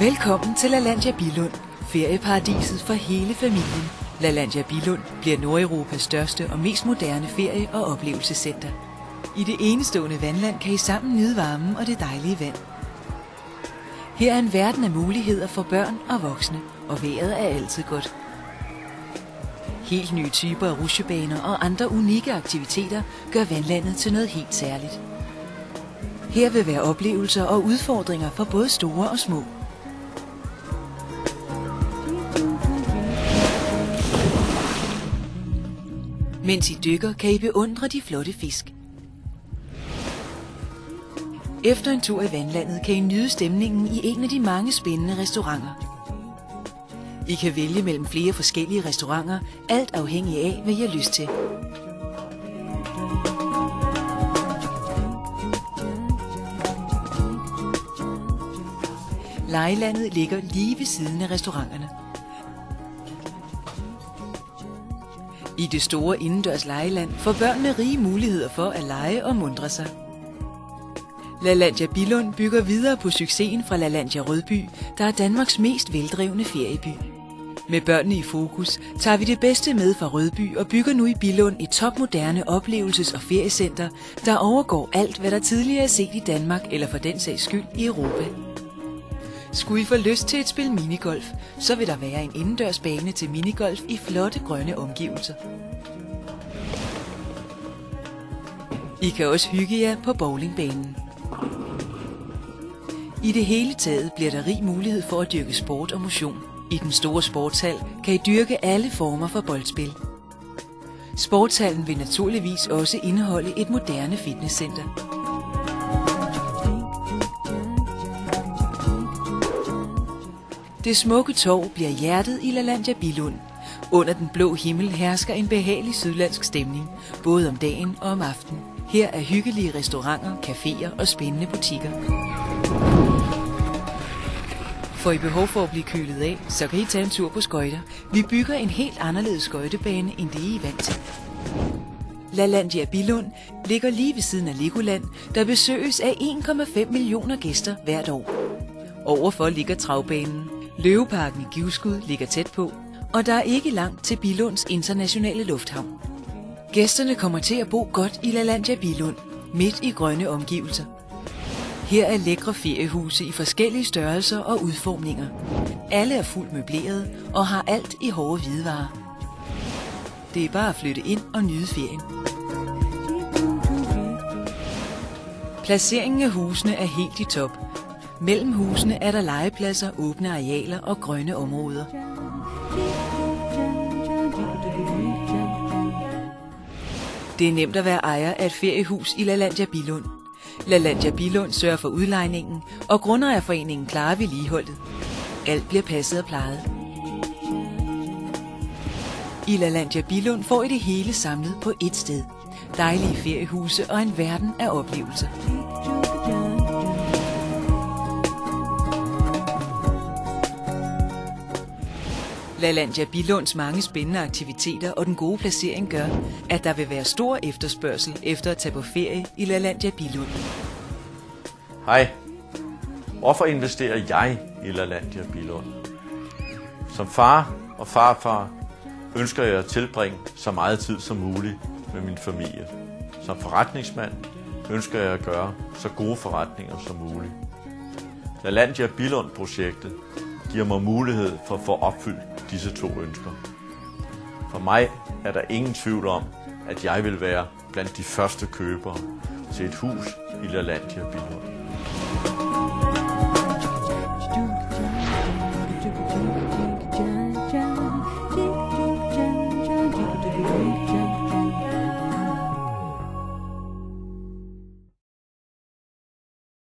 Velkommen til Lalandia Billund, ferieparadiset for hele familien. Lalandia Billund bliver Nordeuropas største og mest moderne ferie- og oplevelsescenter. I det enestående vandland kan I sammen nyde varmen og det dejlige vand. Her er en verden af muligheder for børn og voksne, og vejret er altid godt. Helt nye typer af rutsjebaner og andre unikke aktiviteter gør vandlandet til noget helt særligt. Her vil være oplevelser og udfordringer for både store og små. Mens I dykker, kan I beundre de flotte fisk. Efter en tur i vandlandet kan I nyde stemningen i en af de mange spændende restauranter. I kan vælge mellem flere forskellige restauranter, alt afhængig af, hvad I har lyst til. Legelandet ligger lige ved siden af restauranterne. I det store indendørs legeland får børnene rige muligheder for at lege og muntre sig. Lalandia Billund bygger videre på succesen fra Lalandia Rødby, der er Danmarks mest veldrevne ferieby. Med børnene i fokus tager vi det bedste med fra Rødby og bygger nu i Billund et topmoderne oplevelses- og feriecenter, der overgår alt, hvad der tidligere er set i Danmark eller for den sags skyld i Europa. Skulle I få lyst til et spil minigolf, så vil der være en indendørsbane til minigolf i flotte grønne omgivelser. I kan også hygge jer på bowlingbanen. I det hele taget bliver der rig mulighed for at dyrke sport og motion. I den store sportshal kan I dyrke alle former for boldspil. Sportshallen vil naturligvis også indeholde et moderne fitnesscenter. Det smukke torv bliver hjertet i Lalandia Billund. Under den blå himmel hersker en behagelig sydlandsk stemning, både om dagen og om aftenen. Her er hyggelige restauranter, caféer og spændende butikker. Får I behov for at blive kølet af, så kan I tage en tur på skøjter. Vi bygger en helt anderledes skøjtebane, end det I er vant til. Lalandia Billund ligger lige ved siden af Legoland, der besøges af 1,5 millioner gæster hvert år. Overfor ligger travbanen. Løveparken i Givskud ligger tæt på, og der er ikke langt til Billunds internationale lufthavn. Gæsterne kommer til at bo godt i Lalandia Billund, midt i grønne omgivelser. Her er lækre feriehuse i forskellige størrelser og udformninger. Alle er fuldt møbleret og har alt i hårde hvidevarer. Det er bare at flytte ind og nyde ferien. Placeringen af husene er helt i top. Mellem husene er der legepladser, åbne arealer og grønne områder. Det er nemt at være ejer af et feriehus i Lalandia Billund. Lalandia Billund sørger for udlejningen, og Grundejerforeningen klarer vedligeholdet. Alt bliver passet og plejet. I Lalandia Billund får I det hele samlet på ét sted. Dejlige feriehuse og en verden af oplevelser. Lalandia Billunds mange spændende aktiviteter og den gode placering gør, at der vil være stor efterspørgsel efter at tage på ferie i Lalandia Billund. Hej. Hvorfor investerer jeg i Lalandia Billund? Som far og farfar ønsker jeg at tilbringe så meget tid som muligt med min familie. Som forretningsmand ønsker jeg at gøre så gode forretninger som muligt. Lalandia Billund-projektet giver mig mulighed for at få opfyldt disse to ønsker. For mig er der ingen tvivl om, at jeg vil være blandt de første købere til et hus i Lalandia Billund.